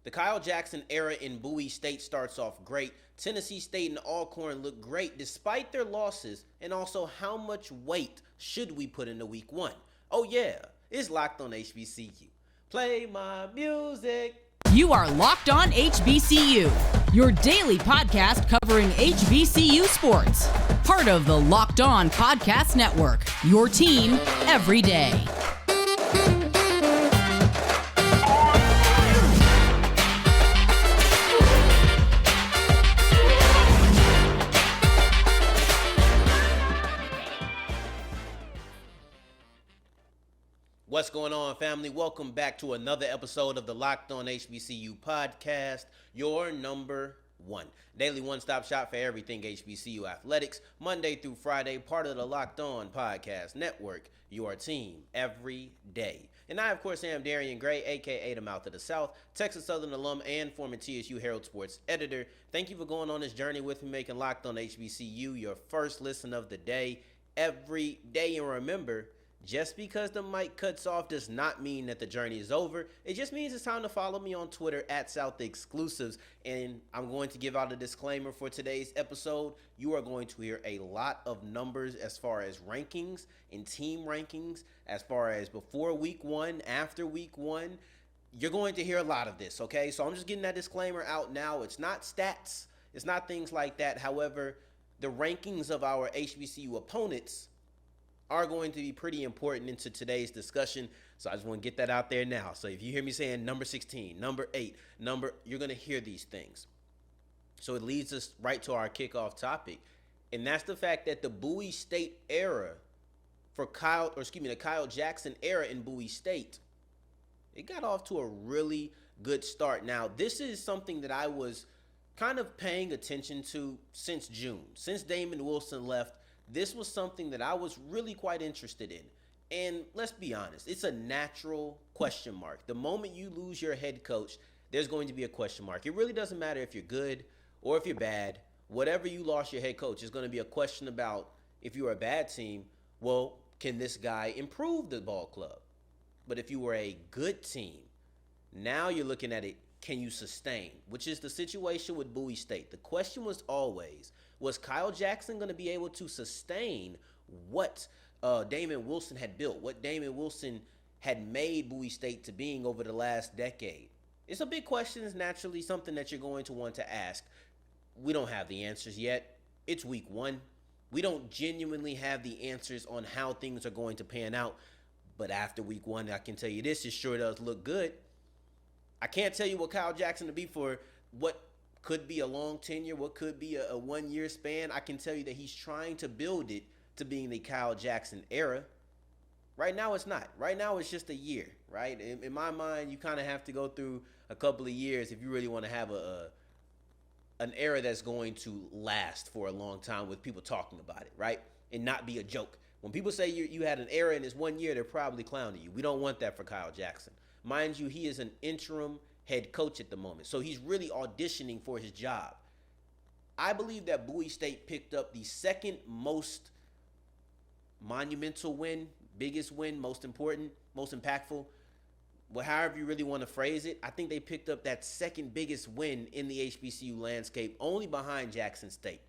The Kyle Jackson era in Bowie State starts off great. Tennessee State and Alcorn look great despite their losses, and also how much weight should we put into week one? Oh yeah, it's Locked on HBCU. Play my music. You are Locked on HBCU, your daily podcast covering HBCU sports. Part of the Locked On Podcast Network, your team every day. What's going on, family? Welcome back to another episode of the Locked on HBCU podcast, your number one. Daily one-stop shop for everything HBCU athletics, Monday through Friday, part of the Locked on Podcast Network, your team every day. And I, of course, am Darian Gray, a.k.a. the Mouth of the South, Texas Southern alum and former TSU Herald Sports editor. Thank you for going on this journey with me, making Locked on HBCU your first listen of the day every day. And remember, just because the mic cuts off does not mean that the journey is over. It just means it's time to follow me on Twitter at South Exclusives. And I'm going to give out a disclaimer for today's episode. You are going to hear a lot of numbers as far as rankings and team rankings, as far as before week one, after week one. You're going to hear a lot of this, okay? So I'm just getting that disclaimer out now. It's not stats. It's not things like that. However, the rankings of our HBCU opponents are going to be pretty important into today's discussion. So I just want to get that out there now. So if you hear me saying number 16, number 8, you're going to hear these things. So it leads us right to our kickoff topic. And that's the fact that the Bowie State era the Kyle Jackson era in Bowie State, it got off to a really good start. Now, this is something that I was kind of paying attention to since June. Since Damon Wilson left, this was something that I was really quite interested in. And let's be honest, it's a natural question mark. The moment you lose your head coach, there's going to be a question mark. It really doesn't matter if you're good or if you're bad. Whatever you lost your head coach is going to be a question about, if you're a bad team, well, can this guy improve the ball club? But if you were a good team, now you're looking at it, can you sustain? Which is the situation with Bowie State. The question was always, was Kyle Jackson going to be able to sustain what Damon Wilson had built, what Damon Wilson had made Bowie State to being over the last decade? It's a big question. It's naturally something that you're going to want to ask. We don't have the answers yet. It's week one. We don't genuinely have the answers on how things are going to pan out. But after week one, I can tell you this, it sure does look good. I can't tell you what Kyle Jackson to be for what could be a long tenure, what could be a 1 year span. I can tell you that he's trying to build it to being the Kyle Jackson era. Right now, it's not. Right now, it's just a year, right? In my mind, you kind of have to go through a couple of years if you really want to have an era that's going to last for a long time with people talking about it, right? And not be a joke. When people say you had an era in this 1 year, they're probably clowning you. We don't want that for Kyle Jackson. Mind you, he is an interim head coach at the moment, so he's really auditioning for his job. I believe that Bowie State picked up the second most monumental win, biggest win, most important, most impactful, however you really want to phrase it. I think they picked up that second biggest win in the HBCU landscape, only behind Jackson State.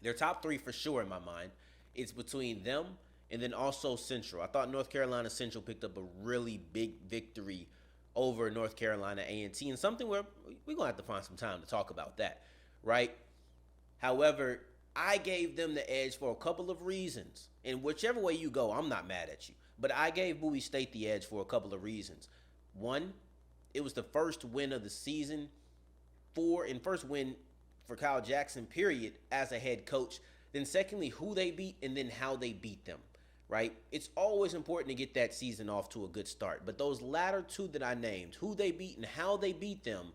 They're top three for sure in my mind. It's between them and then also Central. I thought North Carolina Central picked up a really big victory over North Carolina A&T, and something where we're going to have to find some time to talk about that, right? However, I gave them the edge for a couple of reasons. And whichever way you go, I'm not mad at you. But I gave Bowie State the edge for a couple of reasons. One, it was the first win of the season first win for Kyle Jackson, period, as a head coach. Then secondly, who they beat and then how they beat them. Right? It's always important to get that season off to a good start. But those latter two that I named, who they beat and how they beat them,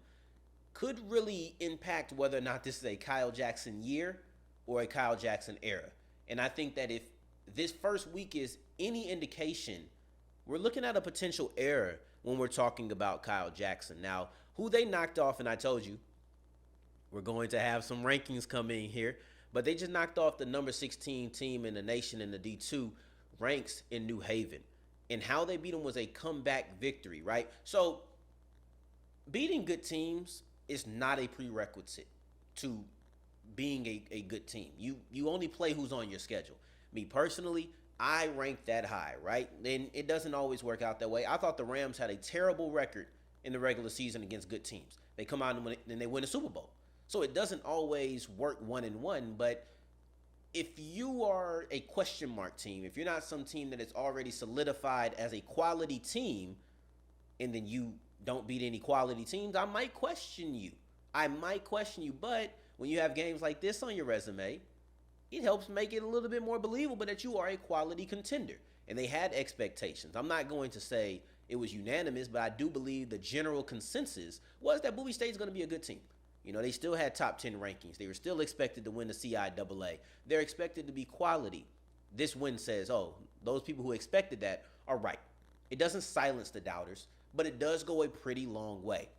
could really impact whether or not this is a Kyle Jackson year or a Kyle Jackson era. And I think that if this first week is any indication, we're looking at a potential era when we're talking about Kyle Jackson. Now, who they knocked off, and I told you, we're going to have some rankings come in here, but they just knocked off the number 16 team in the nation in the D2 ranks in New Haven. And how they beat them was a comeback victory, right? So beating good teams is not a prerequisite to being a good team. You only play who's on your schedule. Me personally, I rank that high, right? And it doesn't always work out that way. I thought the Rams had a terrible record in the regular season against good teams. They come out and they win a Super Bowl. So it doesn't always work 1-1, but if you are a question mark team, if you're not some team that is already solidified as a quality team, and then you don't beat any quality teams, I might question you. But when you have games like this on your resume, it helps make it a little bit more believable that you are a quality contender. And they had expectations. I'm not going to say it was unanimous, but I do believe the general consensus was that Bowie State is going to be a good team. You know, they still had top 10 rankings. They were still expected to win the CIAA. They're expected to be quality. This win says, oh, those people who expected that are right. It doesn't silence the doubters, but it does go a pretty long way.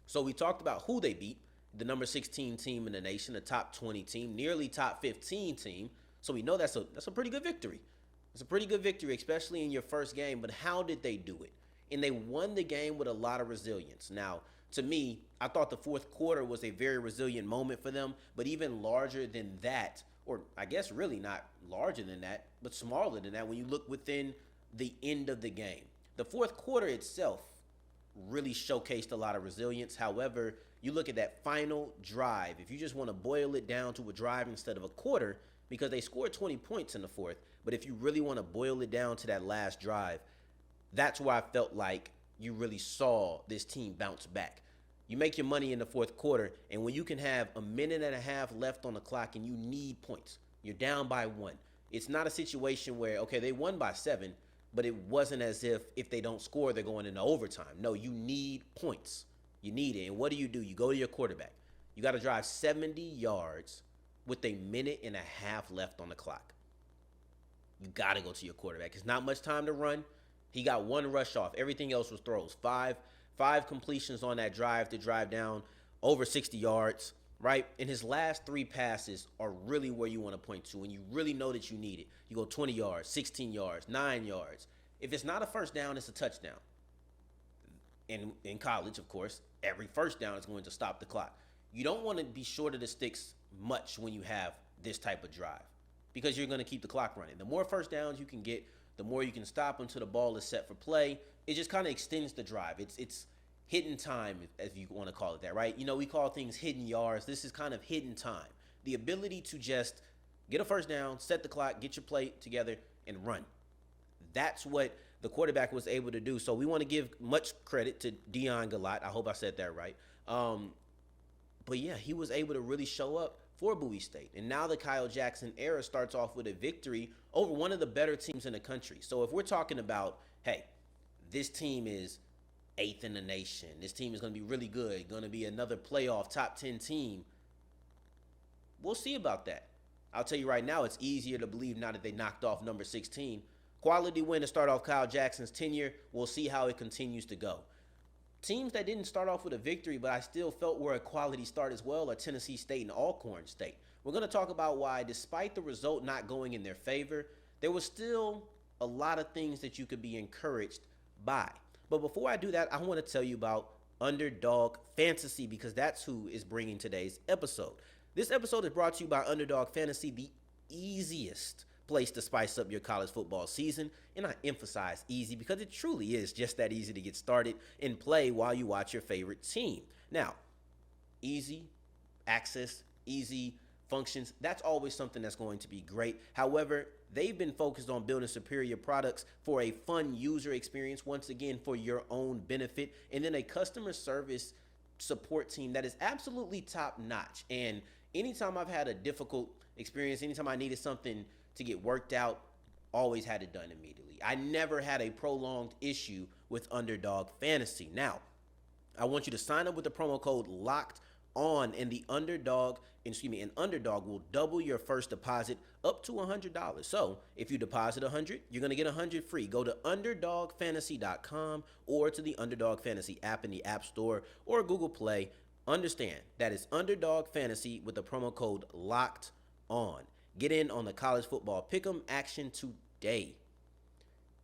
So we talked about who they beat, the number 16 team in the nation, the top 20 team, nearly top 15 team. So we know that's a pretty good victory. It's a pretty good victory, especially in your first game. But how did they do it? And they won the game with a lot of resilience. Now, to me, I thought the fourth quarter was a very resilient moment for them, but even larger than that, or I guess really not larger than that, but smaller than that when you look within the end of the game. The fourth quarter itself really showcased a lot of resilience. However, you look at that final drive, if you just want to boil it down to a drive instead of a quarter, because they scored 20 points in the fourth, but if you really want to boil it down to that last drive, that's where I felt like you really saw this team bounce back. You make your money in the fourth quarter, and when you can have a minute and a half left on the clock and you need points, you're down by 1. It's not a situation where, okay, they won by 7, but it wasn't as if they don't score, they're going into overtime. No, you need points. You need it. And what do? You go to your quarterback. You got to drive 70 yards with a minute and a half left on the clock. You got to go to your quarterback. It's not much time to run. He got 1 rush off. Everything else was throws. Five completions on that drive to drive down over 60 yards, right? And his last 3 passes are really where you want to point to, and you really know that you need it. You go 20 yards, 16 yards, 9 yards. If it's not a first down, it's a touchdown. In college, of course, every first down is going to stop the clock. You don't want to be short of the sticks much when you have this type of drive because you're going to keep the clock running. The more first downs you can get, the more you can stop until the ball is set for play. It just kind of extends the drive. It's hidden time, if you want to call it that, right? You know, we call things hidden yards. This is kind of hidden time. The ability to just get a first down, set the clock, get your play together, and run. That's what the quarterback was able to do. So we want to give much credit to Dion Galat. I hope I said that right. But yeah, he was able to really show up for Bowie State. And now the Kyle Jackson era starts off with a victory over one of the better teams in the country. So if we're talking about, hey, this team is 8th in the nation, this team is going to be really good, going to be another playoff top 10 team, we'll see about that. I'll tell you right now, it's easier to believe now that they knocked off number 16. Quality win to start off Kyle Jackson's tenure. We'll see how it continues to go. Teams that didn't start off with a victory, but I still felt were a quality start as well, are Tennessee State and Alcorn State. We're going to talk about why, despite the result not going in their favor, there was still a lot of things that you could be encouraged by. But before I do that, I want to tell you about Underdog Fantasy, because that's who is bringing today's episode. This episode is brought to you by Underdog Fantasy, the easiest place to spice up your college football season. And I emphasize easy because it truly is just that easy to get started and play while you watch your favorite team. Now, easy access, easy functions, that's always something that's going to be great. However, they've been focused on building superior products for a fun user experience, once again, for your own benefit, and then a customer service support team that is absolutely top notch. And anytime I've had a difficult experience, anytime I needed something to get worked out, always had it done immediately. I never had a prolonged issue with Underdog Fantasy. Now, I want you to sign up with the promo code LOCKED on, and Underdog will double your first deposit up to $100. So if you deposit $100, you're going to get $100 free. Go to UnderdogFantasy.com or to the Underdog Fantasy app in the App Store or Google Play. Understand that it's Underdog Fantasy with the promo code LOCKED on. Get in on the college football pick'em action today.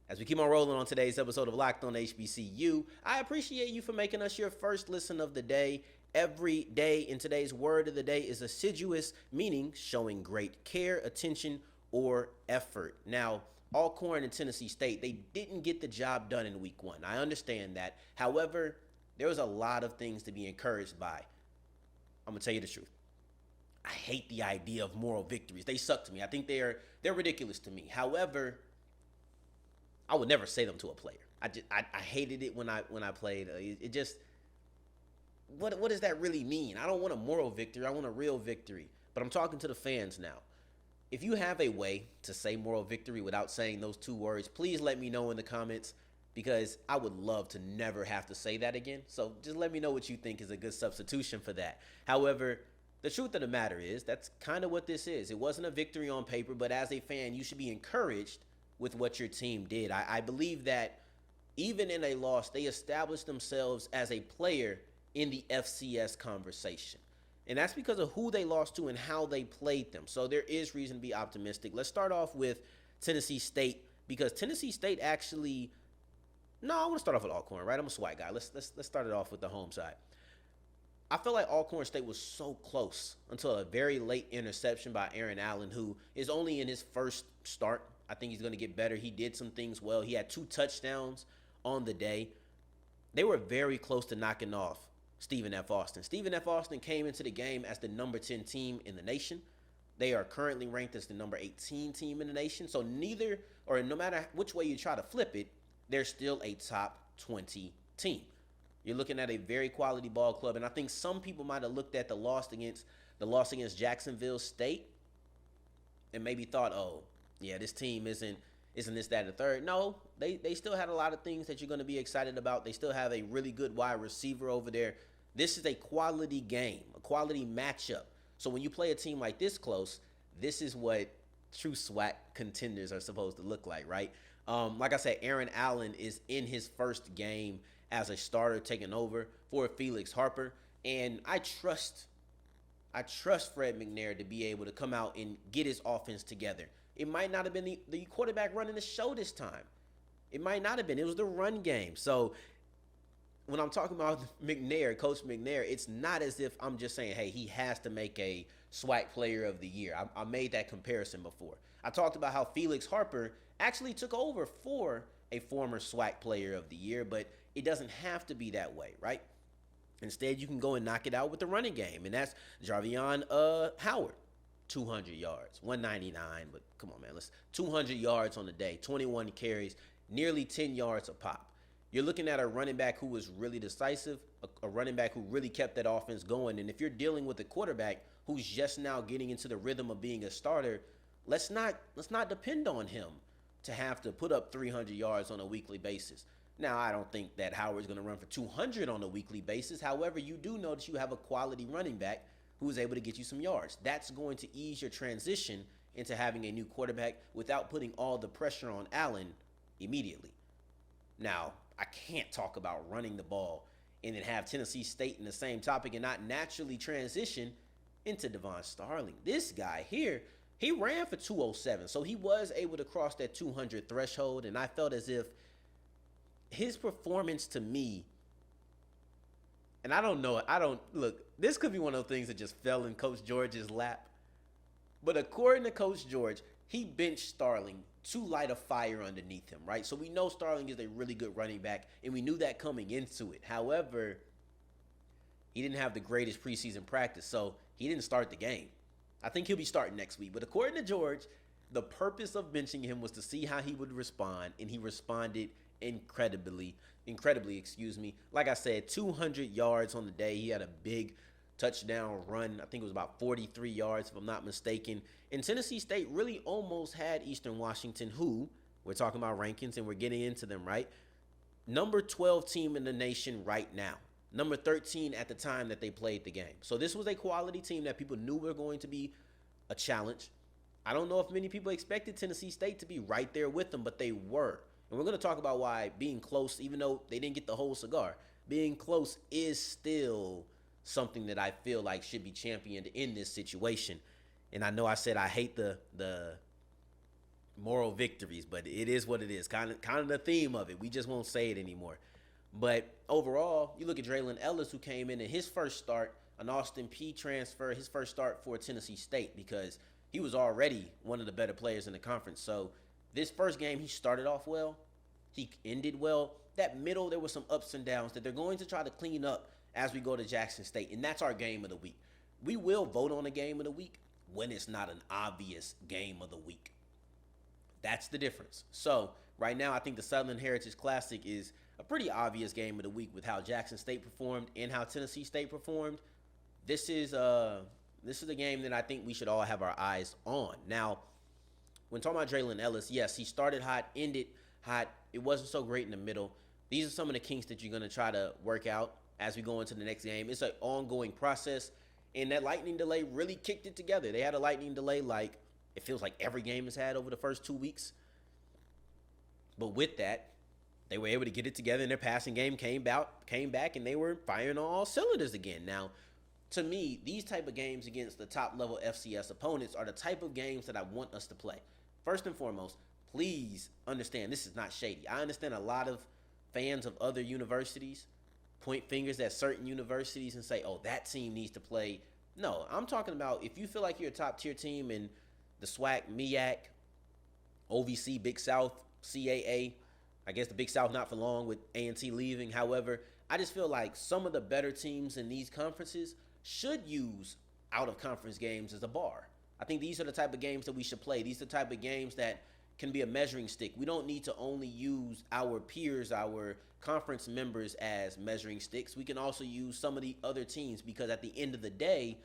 As we keep on rolling on today's episode of Locked On HBCU, I appreciate you for making us your first listen of the day. Every day, and today's word of the day is assiduous, meaning showing great care, attention, or effort. Now, Alcorn and Tennessee State, they didn't get the job done in week one. I understand that. However, there was a lot of things to be encouraged by. I'm going to tell you the truth. I hate the idea of moral victories. They suck to me. I think they're ridiculous to me. However, I would never say them to a player. I hated it when I played. It just, what does that really mean? I don't want a moral victory. I want a real victory. But I'm talking to the fans now. If you have a way to say moral victory without saying those two words, please let me know in the comments, because I would love to never have to say that again. So just let me know what you think is a good substitution for that. However, the truth of the matter is that's kind of what this is. It wasn't a victory on paper, but as a fan, you should be encouraged with what your team did. I believe that even in a loss, they established themselves as a player in the FCS conversation. And that's because of who they lost to and how they played them. So there is reason to be optimistic. Let's start off with Tennessee State, because Tennessee State actually, no, I want to start off with Alcorn, right? I'm a SWAT guy. Let's start it off with the home side. I feel like Alcorn State was so close until a very late interception by Aaron Allen, who is only in his first start. I think he's going to get better. He did some things well. He had 2 touchdowns on the day. They were very close to knocking off Stephen F. Austin. Stephen F. Austin came into the game as the number 10 team in the nation. They are currently ranked as the number 18 team in the nation. So no matter which way you try to flip it, they're still a top 20 team. You're looking at a very quality ball club, and I think some people might have looked at the loss against Jacksonville State and maybe thought, oh, yeah, this team isn't this, that, and the third. No, they still had a lot of things that you're going to be excited about. They still have a really good wide receiver over there. This is a quality game, a quality matchup. So when you play a team like this close, this is what true SWAT contenders are supposed to look like, right? Like I said, Aaron Allen is in his first game as a starter taking over for Felix Harper. And I trust Fred McNair to be able to come out and get his offense together. It might not have been the quarterback running the show this time. It might not have been. It was the run game. So when I'm talking about McNair, Coach McNair, it's not as if I'm just saying, hey, he has to make a SWAC player of the year. I made that comparison before. I talked about how Felix Harper actually took over for a former SWAC player of the year, but it doesn't have to be that way, right? Instead, you can go and knock it out with the running game, and that's Jarveon Howard. 200 yards, 199, but come on, man, 200 yards on the day, 21 carries, nearly 10 yards a pop. You're looking at a running back who was really decisive, a running back who really kept that offense going. And if you're dealing with a quarterback who's just now getting into the rhythm of being a starter, let's not depend on him to have to put up 300 yards on a weekly basis. Now, I don't think that Howard's going to run for 200 on a weekly basis. However, you do know that you have a quality running back who is able to get you some yards. That's going to ease your transition into having a new quarterback without putting all the pressure on Allen immediately. Now, I can't talk about running the ball and then have Tennessee State in the same topic and not naturally transition into Devon Starling. This guy here, he ran for 207, so he was able to cross that 200 threshold, and I felt as if his performance to me, and I don't know, look, this could be one of those things that just fell in Coach George's lap. But according to Coach George, he benched Starling to light a fire underneath him, right? So we know Starling is a really good running back, and we knew that coming into it. However, he didn't have the greatest preseason practice, so he didn't start the game. I think he'll be starting next week. But according to George, the purpose of benching him was to see how he would respond, and he responded incredibly, Like I said, 200 yards on the day. He had a big touchdown run. I think it was about 43 yards, if I'm not mistaken. And Tennessee State really almost had Eastern Washington, who, we're talking about rankings and we're getting into them, right? Number 12 team in the nation right now. Number 13 at the time that they played the game. So this was a quality team that people knew were going to be a challenge. I don't know if many people expected Tennessee State to be right there with them, but they were. And we're going to talk about why being close, even though they didn't get the whole cigar, being close is still something that I feel like should be championed in this situation. And I know I said I hate the moral victories, but it is what it is. Kind of the theme of it. We just won't say it anymore. But overall, you look at Draylon Ellis, who came in his first start, an Austin Peay transfer, his first start for Tennessee State, because he was already one of the better players in the conference. So this first game, he started off well. He ended well. That middle, there were some ups and downs that they're going to try to clean up as we go to Jackson State, and that's our game of the week. We will vote on a game of the week when it's not an obvious game of the week. That's the difference. So right now, I think the Southern Heritage Classic is a pretty obvious game of the week with how Jackson State performed and how Tennessee State performed. This is the game that I think we should all have our eyes on. Now, when talking about Draylon Ellis, yes, he started hot, ended hot. It wasn't so great in the middle. These are some of the kinks that you're going to try to work out as we go into the next game. It's an ongoing process, and that lightning delay really kicked it together. They had a lightning delay like it feels like every game has had over the first 2 weeks. But with that, they were able to get it together, and their passing game came back, and they were firing on all cylinders again. Now, to me, these type of games against the top-level FCS opponents are the type of games that I want us to play. First and foremost, please understand this is not shady. I understand a lot of fans of other universities point fingers at certain universities and say, oh, that team needs to play. No, I'm talking about if you feel like you're a top-tier team in the SWAC, MEAC, OVC, Big South, CAA, I guess the Big South not for long with A&T leaving. However, I just feel like some of the better teams in these conferences should use out-of-conference games as a bar. I think these are the type of games that we should play. These are the type of games that can be a measuring stick. We don't need to only use our peers, our conference members as measuring sticks. We can also use some of the other teams because at the end of the day,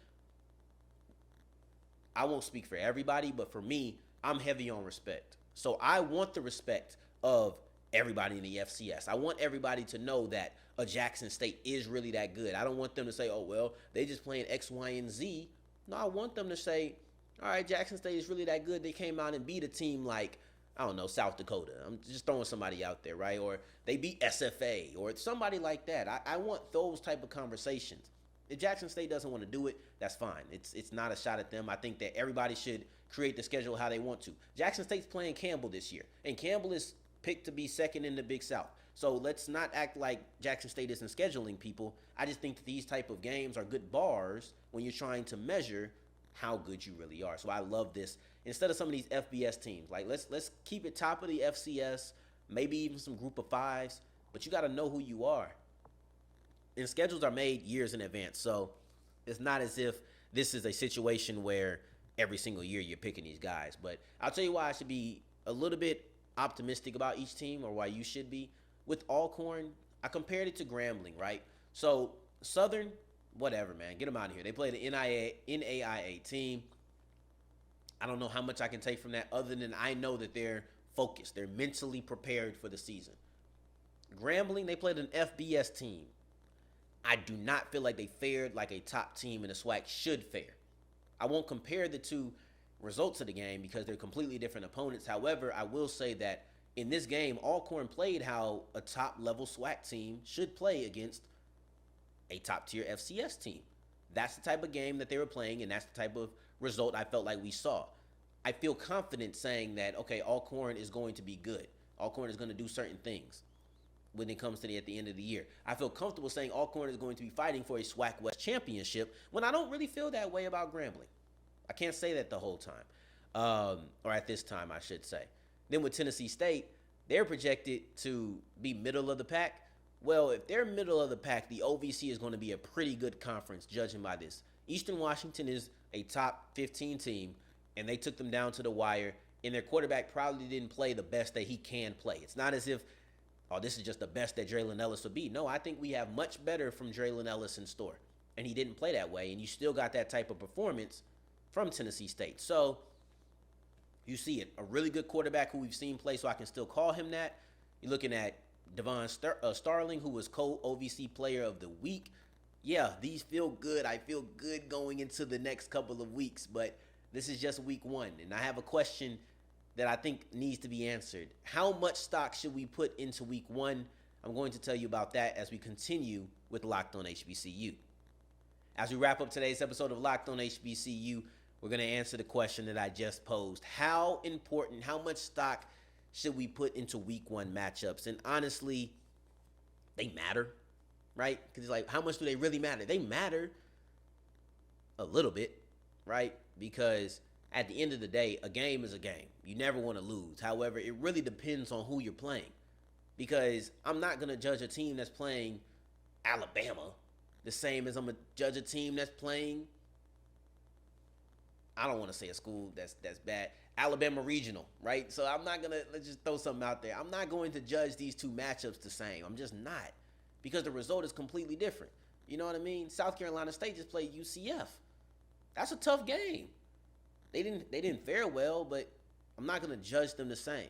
I won't speak for everybody, but for me, I'm heavy on respect. So I want the respect of everybody in the FCS. I want everybody to know that a Jackson State is really that good. I don't want them to say, oh, well, they just playing X, Y, and Z. No, I want them to say, all right, Jackson State is really that good. They came out and beat a team like, I don't know, South Dakota. I'm just throwing somebody out there, right? Or they beat SFA or somebody like that. I want those type of conversations. If Jackson State doesn't want to do it, that's fine. It's not a shot at them. I think that everybody should create the schedule how they want to. Jackson State's playing Campbell this year, and Campbell is picked to be second in the Big South. So let's not act like Jackson State isn't scheduling people. I just think that these type of games are good bars when you're trying to measure how good you really are. So I love this. Instead of some of these FBS teams, like let's keep it top of the FCS, maybe even some group of fives, but you got to know who you are. And schedules are made years in advance. So it's not as if this is a situation where every single year you're picking these guys. But I'll tell you why I should be a little bit optimistic about each team, or why you should be. With Alcorn, I compared it to Grambling, right? So Southern, whatever, man. Get them out of here. They played an NAIA team. I don't know how much I can take from that other than I know that they're focused. They're mentally prepared for the season. Grambling, they played an FBS team. I do not feel like they fared like a top team in the SWAC should fare. I won't compare the two results of the game because they're completely different opponents. However, I will say that in this game, Alcorn played how a top-level SWAC team should play against a top-tier FCS team. That's the type of game that they were playing, and that's the type of result I felt like we saw. I feel confident saying that, okay, Alcorn is going to be good. Alcorn is going to do certain things when it comes to at the end of the year. I feel comfortable saying Alcorn is going to be fighting for a SWAC West championship when I don't really feel that way about Grambling. I can't say that the whole time, or at this time, I should say. Then with Tennessee State, they're projected to be middle of the pack. Well, if they're middle of the pack, the OVC is going to be a pretty good conference, judging by this. Eastern Washington is a top 15 team, and they took them down to the wire, and their quarterback probably didn't play the best that he can play. It's not as if, oh, this is just the best that Draylon Ellis would be. No, I think we have much better from Draylon Ellis in store, and he didn't play that way, and you still got that type of performance from Tennessee State. So you see it, a really good quarterback who we've seen play, so I can still call him that. You're looking at Devon Starling, who was co-OVC Player of the Week. Yeah, these feel good. I feel good going into the next couple of weeks, but this is just week one, and I have a question that I think needs to be answered. How much stock should we put into week one? I'm going to tell you about that as we continue with Locked On HBCU. As we wrap up today's episode of Locked On HBCU, we're going to answer the question that I just posed. How important, how much stock should we put into week one matchups? And honestly, they matter, right? Because it's like, how much do they really matter? They matter a little bit, right? Because at the end of the day, a game is a game. You never want to lose. However, it really depends on who you're playing. Because I'm not going to judge a team that's playing Alabama the same as I'm going to judge a team that's playing, I don't want to say a school that's bad, Alabama Regional, right? So I'm not going to, let's just throw something out there. I'm not going to judge these two matchups the same. I'm just not. Because the result is completely different. You know what I mean? South Carolina State just played UCF. That's a tough game. They didn't fare well, but I'm not going to judge them the same,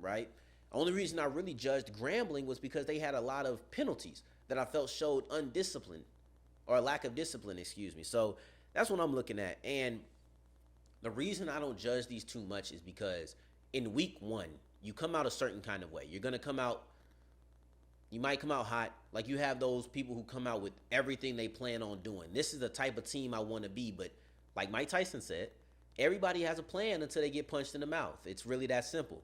right? Only reason I really judged Grambling was because they had a lot of penalties that I felt showed undisciplined, or a lack of discipline, excuse me. So that's what I'm looking at. And the reason I don't judge these too much is because in week one, you come out a certain kind of way. You're going to come out, you might come out hot. Like you have those people who come out with everything they plan on doing. This is the type of team I want to be. But like Mike Tyson said, everybody has a plan until they get punched in the mouth. It's really that simple.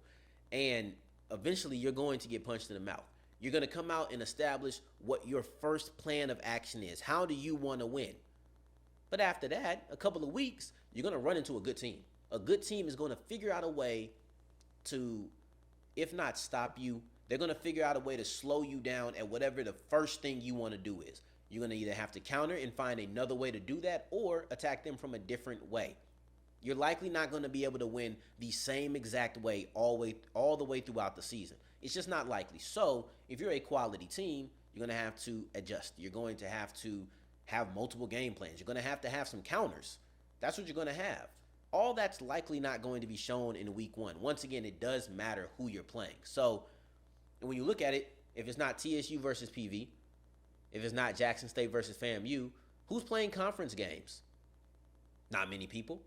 And eventually you're going to get punched in the mouth. You're going to come out and establish what your first plan of action is. How do you want to win? But after that, a couple of weeks, you're going to run into a good team. A good team is going to figure out a way to, if not stop you, they're going to figure out a way to slow you down at whatever the first thing you want to do is. You're going to either have to counter and find another way to do that or attack them from a different way. You're likely not going to be able to win the same exact way all the way throughout the season. It's just not likely. So if you're a quality team, you're going to have to adjust. You're going to have multiple game plans. You're going to have some counters. That's what you're going to have. All that's likely not going to be shown in week one. Once again, it does matter who you're playing. So when you look at it, if it's not TSU versus PV, if it's not Jackson State versus FAMU, who's playing conference games? Not many people.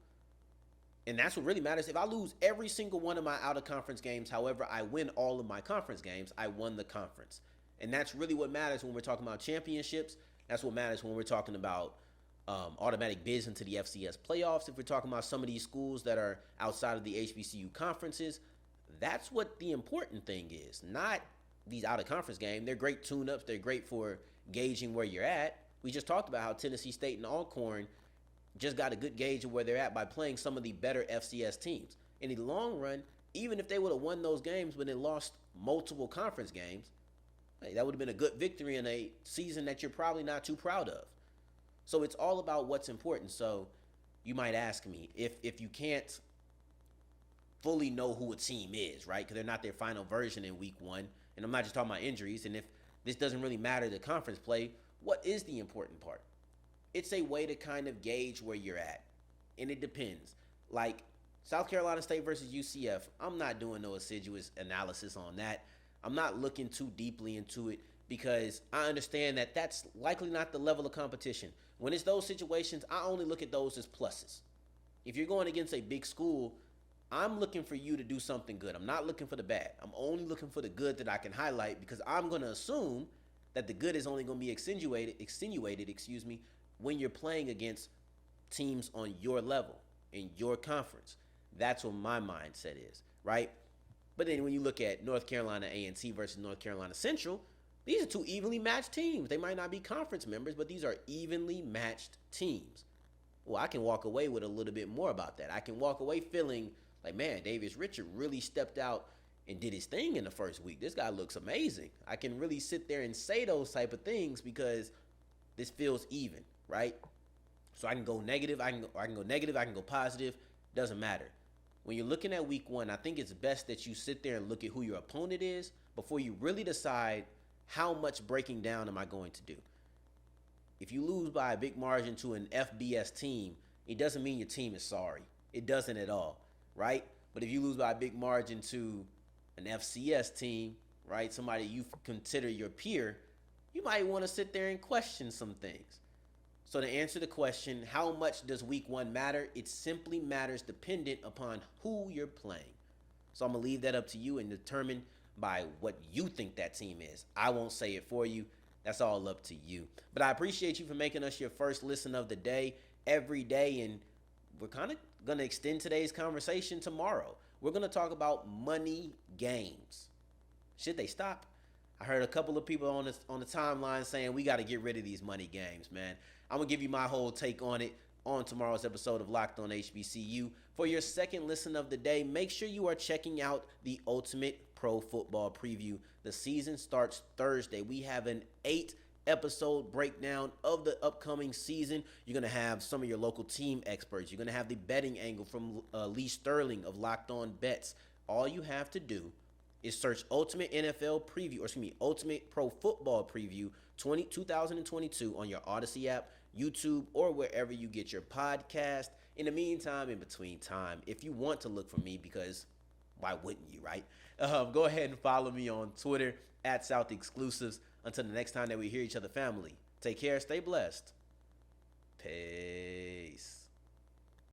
And that's what really matters. If I lose every single one of my out-of-conference games, however, I win all of my conference games, I won the conference. And that's really what matters when we're talking about championships. That's what matters when we're talking about automatic bids into the FCS playoffs. If we're talking about some of these schools that are outside of the HBCU conferences, that's what the important thing is, not these out-of-conference games. They're great tune-ups. They're great for gauging where you're at. We just talked about how Tennessee State and Alcorn just got a good gauge of where they're at by playing some of the better FCS teams. In the long run, even if they would have won those games but they lost multiple conference games, hey, that would have been a good victory in a season that you're probably not too proud of. So it's all about what's important. So you might ask me, if you can't fully know who a team is, right, because they're not their final version in week one, and I'm not just talking about injuries, and if this doesn't really matter to conference play, what is the important part? It's a way to kind of gauge where you're at. And it depends. Like South Carolina State versus UCF, I'm not doing no assiduous analysis on that. I'm not looking too deeply into it because I understand that that's likely not the level of competition. When it's those situations, I only look at those as pluses. If you're going against a big school, I'm looking for you to do something good. I'm not looking for the bad. I'm only looking for the good that I can highlight because I'm going to assume that the good is only going to be extenuated, when you're playing against teams on your level, in your conference. That's what my mindset is, right? But then when you look at North Carolina A&T versus North Carolina Central, these are two evenly matched teams. They might not be conference members, but these are evenly matched teams. Well, I can walk away with a little bit more about that. I can walk away feeling like, man, Davis Richard really stepped out and did his thing in the first week. This guy looks amazing. I can really sit there and say those type of things because this feels even. Right? So I can go negative, I can go positive, doesn't matter. When you're looking at week one, I think it's best that you sit there and look at who your opponent is before you really decide how much breaking down am I going to do. If you lose by a big margin to an FBS team, it doesn't mean your team is sorry. It doesn't at all, right? But if you lose by a big margin to an FCS team, right, somebody you consider your peer, you might want to sit there and question some things. So to answer the question, how much does week one matter? It simply matters dependent upon who you're playing. So I'm going to leave that up to you and determine by what you think that team is. I won't say it for you. That's all up to you. But I appreciate you for making us your first listen of the day every day. And we're kind of going to extend today's conversation tomorrow. We're going to talk about money games. Should they stop? I heard a couple of people on the timeline saying we got to get rid of these money games, man. I'm going to give you my whole take on it on tomorrow's episode of Locked On HBCU. For your second listen of the day, make sure you are checking out the Ultimate Pro Football Preview. The season starts Thursday. We have an 8-episode breakdown of the upcoming season. You're going to have some of your local team experts. You're going to have the betting angle from Lee Sterling of Locked On Bets. All you have to do is search Ultimate Ultimate Pro Football Preview 2022 on your Odyssey app, YouTube, or wherever you get your podcast. In the meantime, in between time, if you want to look for me, because why wouldn't you, right? Go ahead and follow me on Twitter at South Exclusives. Until the next time that we hear each other, family, take care, stay blessed. Peace.